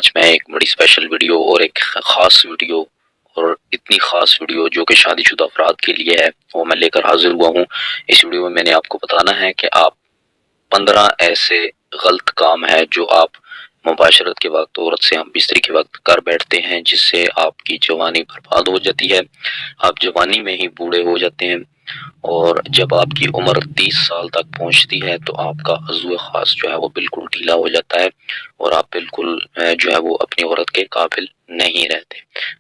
آج میں ایک بڑی اسپیشل ویڈیو اور ایک خاص ویڈیو اور اتنی خاص ویڈیو جو کہ شادی شدہ افراد کے لیے ہے وہ میں لے کر حاضر ہوا ہوں۔ اس ویڈیو میں نے آپ کو بتانا ہے کہ آپ 15 ایسے غلط کام ہے جو آپ مباشرت کے وقت عورت سے ہم بستری کے وقت کر بیٹھتے ہیں، جس سے آپ کی جوانی برباد ہو جاتی ہے، آپ جوانی میں ہی بوڑھے ہو جاتے ہیں، اور جب آپ کی عمر 30 سال تک پہنچتی ہے تو آپ کا عضو خاص جو ہے وہ بالکل ڈھیلا ہو جاتا ہے اور آپ بالکل جو ہے وہ اپنی عورت کے قابل نہیں رہتے۔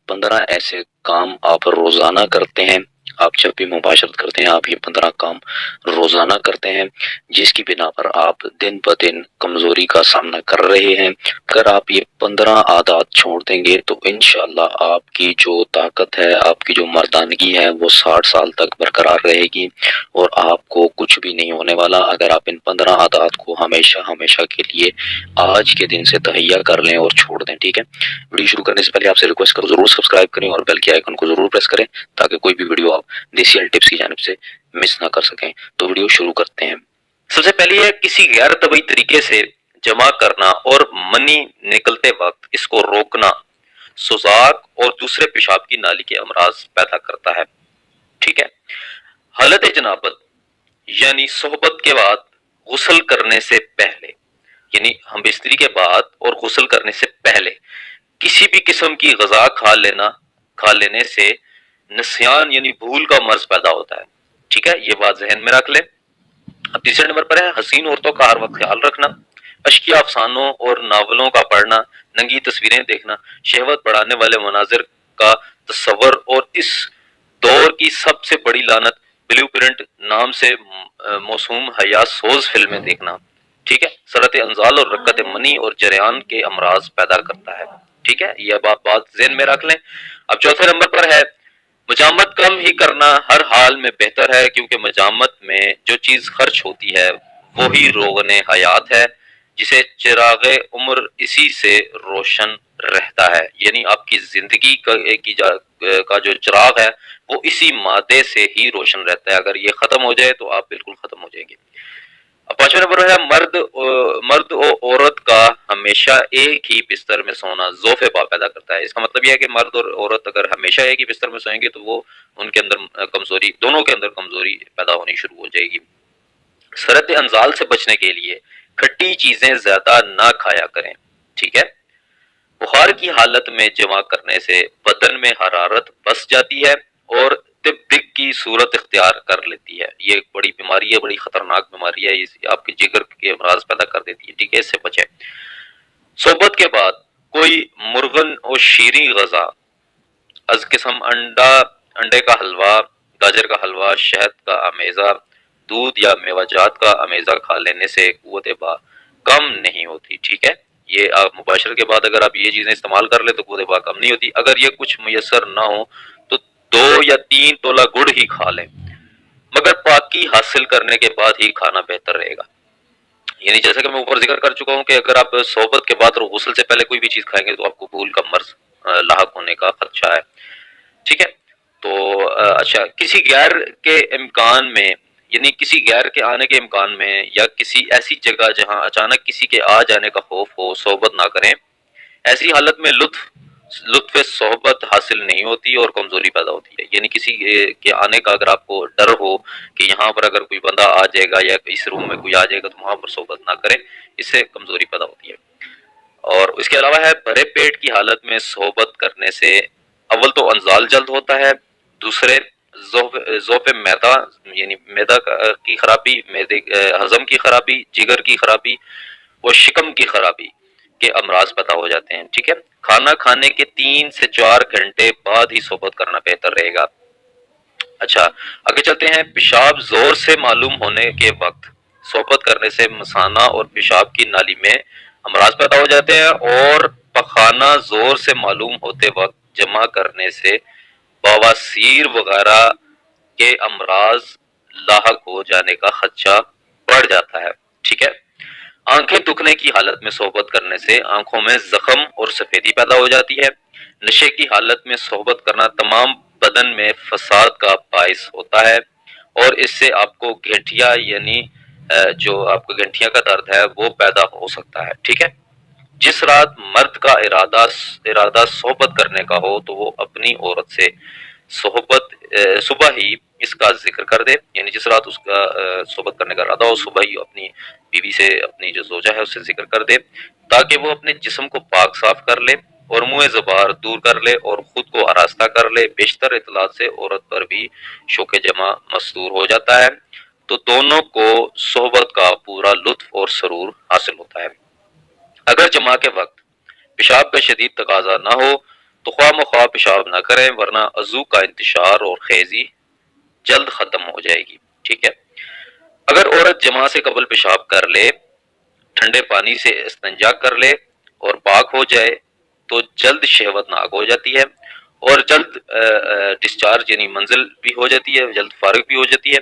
15 ایسے کام آپ روزانہ کرتے ہیں، آپ جب بھی مباشرت کرتے ہیں آپ یہ 15 کام روزانہ کرتے ہیں، جس کی بنا پر آپ دن بہ دن کمزوری کا سامنا کر رہے ہیں۔ اگر آپ یہ 15 عادات چھوڑ دیں گے تو انشاءاللہ آپ کی جو طاقت ہے، آپ کی جو مردانگی ہے وہ 60 سال تک برقرار رہے گی اور آپ کو کچھ بھی نہیں ہونے والا اگر آپ ان 15 عادات کو ہمیشہ ہمیشہ کے لیے آج کے دن سے تہیا کر لیں اور چھوڑ دیں۔ ٹھیک ہے، ویڈیو شروع کرنے سے پہلے آپ سے ریکویسٹ کروں ضرور سبسکرائب کریں اور بیل کے آئیکن کو ضرور پریس کریں تاکہ کوئی بھی ویڈیو آپ دیسی ہیلتھ ٹپس کی جانب سے مس نہ کر سکیں۔ تو ویڈیو شروع کرتے ہیں۔ سب سے پہلی ہے کسی غیر طبی طریقے سے جمع کرنا اور منی نکلتے وقت اس کو روکنا سوزاک اور دوسرے پیشاب کی نالی کے امراض پیدا کرتا ہے۔ ٹھیک ہے، حالت جنابت یعنی صحبت کے بعد غسل کرنے سے پہلے، یعنی ہم بستری کے بعد اور غسل کرنے سے پہلے کسی بھی قسم کی غذا کھا لینے سے نسیان یعنی بھول کا مرض پیدا ہوتا ہے۔ ٹھیک ہے، یہ بات ذہن میں رکھ لیں۔ اب تیسرے نمبر پر ہے حسین عورتوں کا ہر وقت خیال رکھنا، اشکیا افسانوں اور ناولوں کا پڑھنا، ننگی تصویریں دیکھنا، شہوت بڑھانے والے مناظر کا تصور اور اس دور کی سب سے بڑی لعنت بلیو پرنٹ نام سے موسوم حیات سوز فلمیں دیکھنا۔ ٹھیک ہے، سرط انزال اور رکت منی اور جریان کے امراض پیدا کرتا ہے۔ ٹھیک ہے، یہ بات ذہن میں رکھ لیں۔ اب چوتھے نمبر پر ہے مجامت کم ہی کرنا ہر حال میں بہتر ہے، کیونکہ مجامت میں جو چیز خرچ ہوتی ہے وہی روغن حیات ہے، جسے چراغ عمر اسی سے روشن رہتا ہے، یعنی آپ کی زندگی کا جو چراغ ہے وہ اسی مادے سے ہی روشن رہتا ہے۔ اگر یہ ختم ہو جائے تو آپ بالکل ختم ہو جائیں گے۔ اب پانچواں نمبر ہے مرد و عورت کا ہمیشہ ایک ہی بستر میں سونا ضعف پا پیدا کرتا ہے۔ اس کا مطلب یہ ہے کہ مرد اور عورت اگر ہمیشہ ایک ہی بستر میں سوئیں گے تو وہ ان کے اندر کمزوری، دونوں کے اندر کمزوری پیدا ہونی شروع ہو جائے گی۔ سرد انزال سے بچنے کے لیے کھٹی چیزیں زیادہ نہ کھایا کریں۔ ٹھیک ہے، بخار کی حالت میں جمع کرنے سے بدن میں حرارت بس جاتی ہے اور طب دق کی صورت اختیار کر لیتی ہے۔ یہ ایک بڑی بیماری ہے، بڑی خطرناک بیماری ہے، یہ آپ کے جگر کے امراض پیدا کر دیتی ہے۔ ٹھیک ہے، اس سے بچیں۔ صحبت کے بعد کوئی مرغن اور شیریں غذا از قسم انڈے کا حلوہ، گاجر کا حلوہ، شہد کا امیزہ، دودھ یا میوہ جات کا امیزہ کھا لینے سے قوت با کم نہیں ہوتی۔ ٹھیک ہے، یہ آپ مباشرت کے بعد اگر آپ یہ چیزیں استعمال کر لیں تو قوت با کم نہیں ہوتی۔ اگر یہ کچھ میسر نہ ہو تو 2 یا 3 تولہ گڑ ہی کھا لیں، مگر پاکی حاصل کرنے کے بعد ہی کھانا بہتر رہے گا۔ یعنی جیسا کہ میں اوپر ذکر کر چکا ہوں کہ اگر آپ صحبت کے بعد اور غسل سے پہلے کوئی بھی چیز کھائیں گے تو آپ کو بھول کا مرض لاحق ہونے کا خدشہ ہے۔ ٹھیک ہے، تو اچھا، کسی غیر کے امکان میں، یعنی کسی غیر کے آنے کے امکان میں یا کسی ایسی جگہ جہاں اچانک کسی کے آ جانے کا خوف ہو صحبت نہ کریں۔ ایسی حالت میں لطف صحبت حاصل نہیں ہوتی اور کمزوری پیدا ہوتی ہے۔ یعنی کسی کے آنے کا اگر آپ کو ڈر ہو کہ یہاں پر اگر کوئی بندہ آ جائے گا یا اس روم میں کوئی آ جائے گا تو وہاں پر صحبت نہ کریں، اس سے کمزوری پیدا ہوتی ہے۔ اور اس کے علاوہ ہے بھرے پیٹ کی حالت میں صحبت کرنے سے اول تو انزال جلد ہوتا ہے، دوسرے ذوف معدہ یعنی معدہ کی خرابی، ہضم کی خرابی، جگر کی خرابی اور شکم کی خرابی کے امراض پیدا ہو جاتے ہیں۔ ٹھیک ہے، کھانا کھانے کے 3 سے 4 گھنٹے بعد ہی صحبت کرنا بہتر رہے گا۔ اچھا، آگے چلتے ہیں۔ پیشاب زور سے معلوم ہونے کے وقت صحبت کرنے سے مثانہ اور پیشاب کی نالی میں امراض پیدا ہو جاتے ہیں، اور پخانہ زور سے معلوم ہوتے وقت جمع کرنے سے بواسیر وغیرہ کے امراض لاحق ہو جانے کا خدشہ بڑھ جاتا ہے۔ ٹھیک ہے، آنکھیں دکھنے کی حالت میں صحبت کرنے سے آنکھوں میں زخم اور سفیدی پیدا ہو جاتی ہے۔ نشے کی حالت میں صحبت کرنا تمام بدن میں فساد کا باعث ہوتا ہے اور اس سے آپ کو گھنٹیا یعنی جو آپ کو گھنٹیا کا درد ہے وہ پیدا ہو سکتا ہے۔ ٹھیک ہے، جس رات مرد کا ارادہ صحبت کرنے کا ہو تو وہ اپنی عورت سے صبح ہی اس کا ذکر کر دے، یعنی جس رات اس کا صحبت کرنے کا ارادہ ہو صبح ہی اپنی بیوی سے، اپنی جو زوجہ ہے اس سے ذکر کر دے، تاکہ وہ اپنے جسم کو پاک صاف کر لے اور منہ زبار دور کر لے اور خود کو آراستہ کر لے۔ بیشتر اطلاعات سے عورت پر بھی شوق جمع مستور ہو جاتا ہے، تو دونوں کو صحبت کا پورا لطف اور سرور حاصل ہوتا ہے۔ اگر جمع کے وقت پیشاب کا شدید تقاضا نہ ہو تو خواہ مخواہ پیشاب نہ کریں، ورنہ عضو کا انتشار اور خیزی جلد ختم ہو جائے گی۔ ٹھیک ہے، اگر عورت جمع سے قبل پیشاب کر لے، ٹھنڈے پانی سے استنجا کر لے اور پاک ہو جائے تو جلد شہوت ناک ہو جاتی ہے اور جلد ڈسچارج یعنی منزل بھی ہو جاتی ہے، جلد فارغ بھی ہو جاتی ہے۔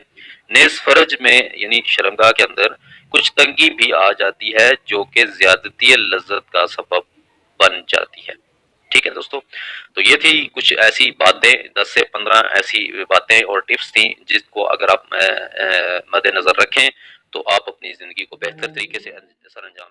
نیز فرج میں یعنی شرمگاہ کے اندر کچھ تنگی بھی آ جاتی ہے جو کہ زیادتی لذت کا سبب بن جاتی ہے۔ ٹھیک ہے دوستو، تو یہ تھی کچھ ایسی باتیں، 10 سے 15 ایسی باتیں اور ٹپس تھیں جس کو اگر آپ مد نظر رکھیں تو آپ اپنی زندگی کو بہتر طریقے سے سر انجام